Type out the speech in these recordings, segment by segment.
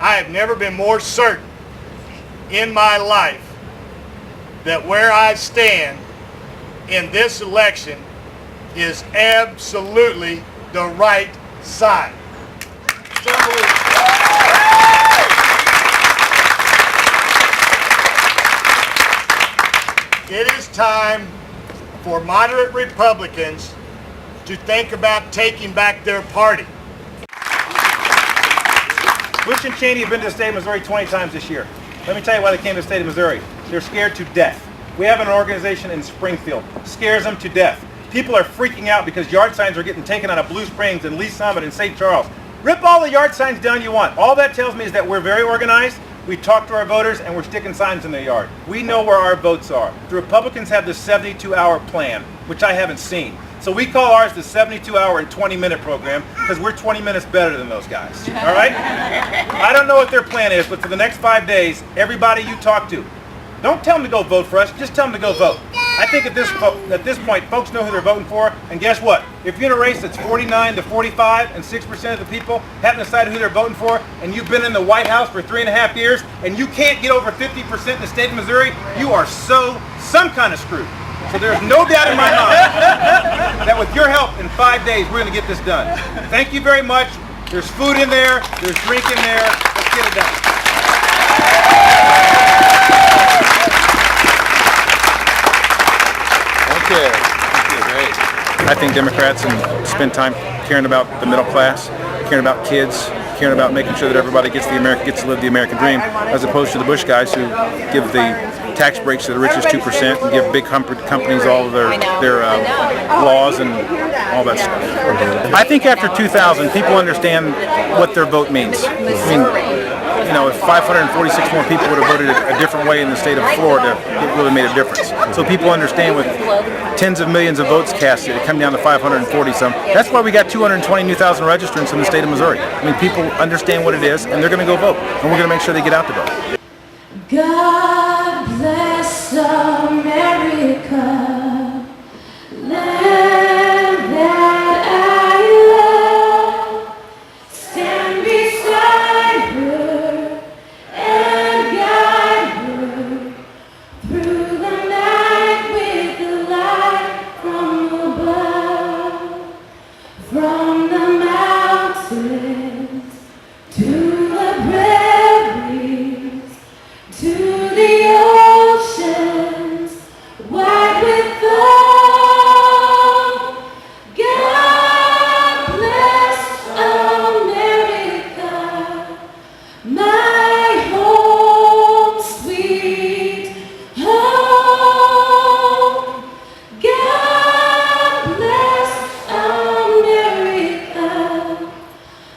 I have never been more certain in my life that where I stand in this election is absolutely the right side. It is time for moderate Republicans to think about taking back their party. Bush and Cheney have been to the state of Missouri 20 times this year. Let me tell you why they came to the state of Missouri. They're scared to death. We have an organization in Springfield. Scares them to death. People are freaking out because yard signs are getting taken out of Blue Springs and Lee Summit and St. Charles. Rip all the yard signs down you want. All that tells me is that we're very organized. We talk to our voters and we're sticking signs in their yard. We know where our votes are. The Republicans have the 72-hour plan, which I haven't seen. So we call ours the 72-hour and 20-minute program because we're 20 minutes better than those guys. All right? I don't know what their plan is, but for the next 5 days, everybody you talk to, don't tell them to go vote for us. Just tell them to go vote. I think at this point, folks know who they're voting for. And guess what? If you're in a race that's 49 to 45 and 6% of the people haven't decided who they're voting for, and you've been in the White House for 3.5 years, and you can't get over 50% in the state of Missouri, you are some kind of screwed. So there's no doubt in my mind that with your help in 5 days, we're going to get this done. Thank you very much. There's food in there. There's drink in there. Let's get it done. Okay. Great. I think Democrats spend time caring about the middle class, caring about kids, caring about making sure that everybody gets to live the American dream, as opposed to the Bush guys who give the tax breaks to the richest 2% and give big companies all of their laws and all that stuff. I think after 2000, people understand what their vote means. I mean, you know, if 546 more people would have voted a different way in the state of Florida, it really made a difference. So people understand with tens of millions of votes cast, it come down to 540 some. That's why we got 220 new thousand registrants in the state of Missouri. I mean, people understand what it is, and they're going to go vote, and we're going to make sure they get out to vote. God bless America, land that I love. Stand beside her and guide her through the night with the light from above, from the mountains to the prairies, to the oceans wide with foam. God bless America, my home, sweet home. God bless America,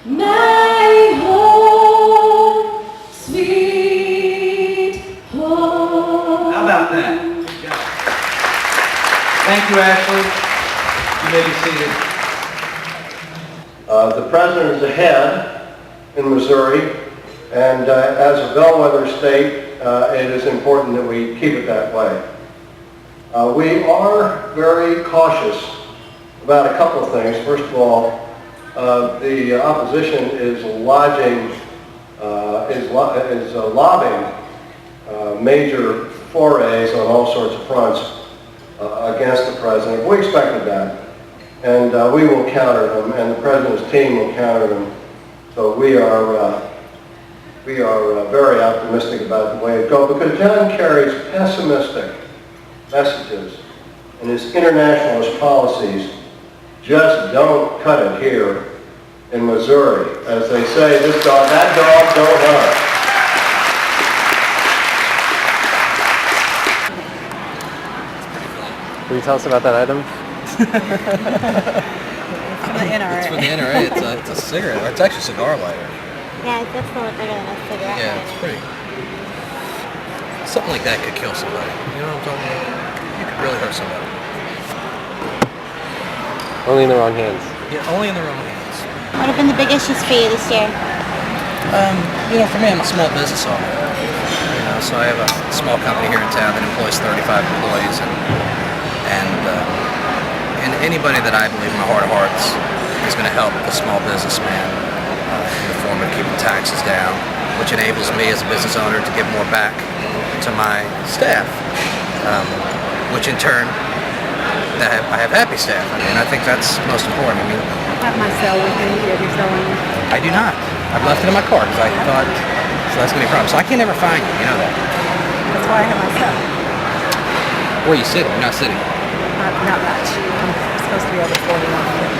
my home, sweet home. How about that? Thank you, Ashley. You may be seated. The president is ahead in Missouri, and as a bellwether state, it is important that we keep it that way. We are very cautious about a couple of things. First of all, the opposition is lobbying major forays on all sorts of fronts against the president. We expected that, and we will counter them, and the president's team will counter them. So we are very optimistic about the way it goes, because John Kerry's pessimistic messages and his internationalist policies just don't cut it here in Missouri. As they say, that dog don't hunt. Will you tell us about that item? It's for the NRA. It's a cigarette. Or it's actually a cigar lighter. Yeah, that's a lot bigger than a cigarette. Yeah, it's pretty. Something like that could kill somebody. You know what I'm talking about? You could really hurt somebody. Only in the wrong hands. Yeah, only in the wrong hands. What have been the big issues for you this year? You know, for me, I'm a small business owner. You know, so I have a small company here in town that employs 35 employees, and anybody that I believe in my heart of hearts is going to help the small businessman in the form of keeping taxes down, which enables me as a business owner to give more back to my staff, which in turn, I have happy staff. I think that's most important. I have my cell with me. Do you have your cell on you? I do not. I've left it in my car because I thought, so that's going to be a problem. So I can never find you, you know that. That's why I have my cell. Where are you sitting? You're not sitting. Not much. I'm supposed to be over 40 on it.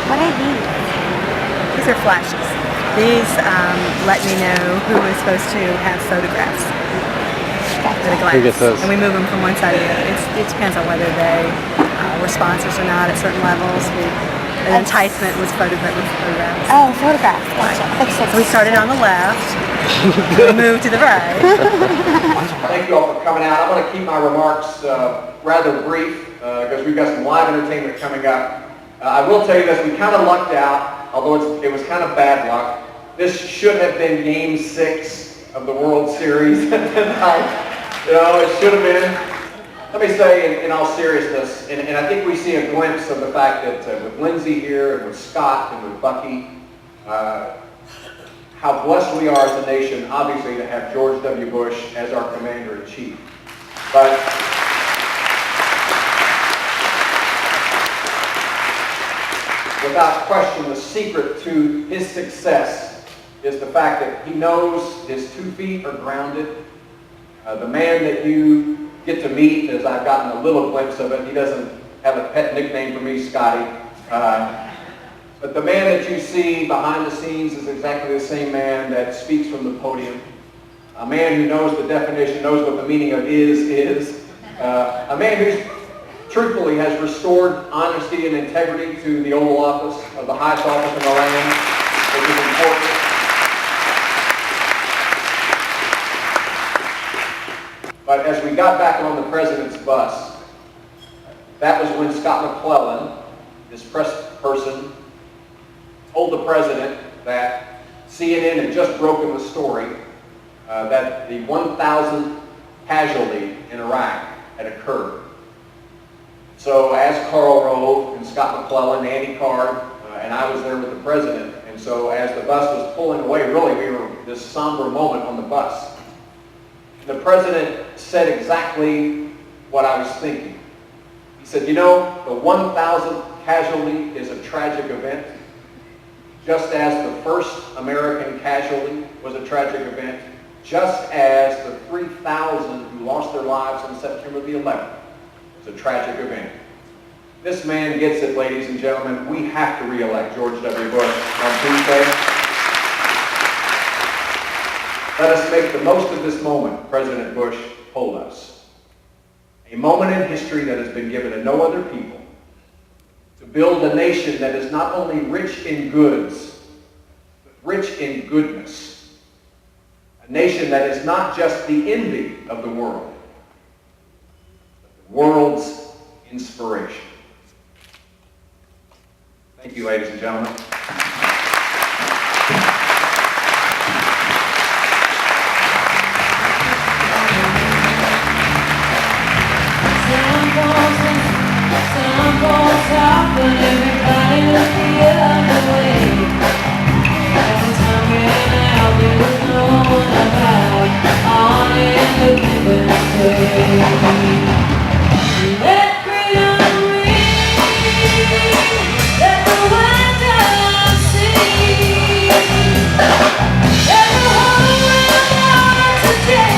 What are these? These are flashes. These let me know who is supposed to have photographs at a glance. Who gets those? And we move them from one side to the other. It depends on whether they were sponsors or not at certain levels. An enticement was photographs. Oh, photographs. Gotcha. So we started on the left. We moved to the right. Thank you all for coming out. I'm going to keep my remarks rather brief because we've got some live entertainment coming up. I will tell you this, we kind of lucked out, although it was kind of bad luck. This should have been Game 6 of the World Series tonight. You know, it should have been. Let me say in all seriousness, and I think we see a glimpse of the fact that with Lindsay here and with Scott and with Bucky, how blessed we are as a nation, obviously, to have George W. Bush as our commander-in-chief. But without question, the secret to his success is the fact that he knows his 2 feet are grounded. The man that you get to meet, as I've gotten a little glimpse of it, he doesn't have a pet nickname for me, Scotty. But the man that you see behind the scenes is exactly the same man that speaks from the podium. A man who knows the definition, knows what the meaning of is. A man who's truthfully has restored honesty and integrity to the Oval Office, of the highest office in the land, which is important. But as we got back on the president's bus, that was when Scott McClellan, this press person, told the president that CNN had just broken the story that the 1,000th casualty in Iraq had occurred. So as Karl Rove and Scott McClellan, Andy Card, and I was there with the president, and so as the bus was pulling away, really we were this somber moment on the bus. The president said exactly what I was thinking. He said, you know, the 1,000th casualty is a tragic event, just as the first American casualty was a tragic event, just as the 3,000 who lost their lives on September the 11th was a tragic event. This man gets it, ladies and gentlemen. We have to re-elect George W. Bush on Tuesday. Let us make the most of this moment, President Bush told us. A moment in history that has been given to no other people, to build a nation that is not only rich in goods, but rich in goodness. A nation that is not just the envy of the world, but the world's inspiration. Thank you, ladies and gentlemen. Today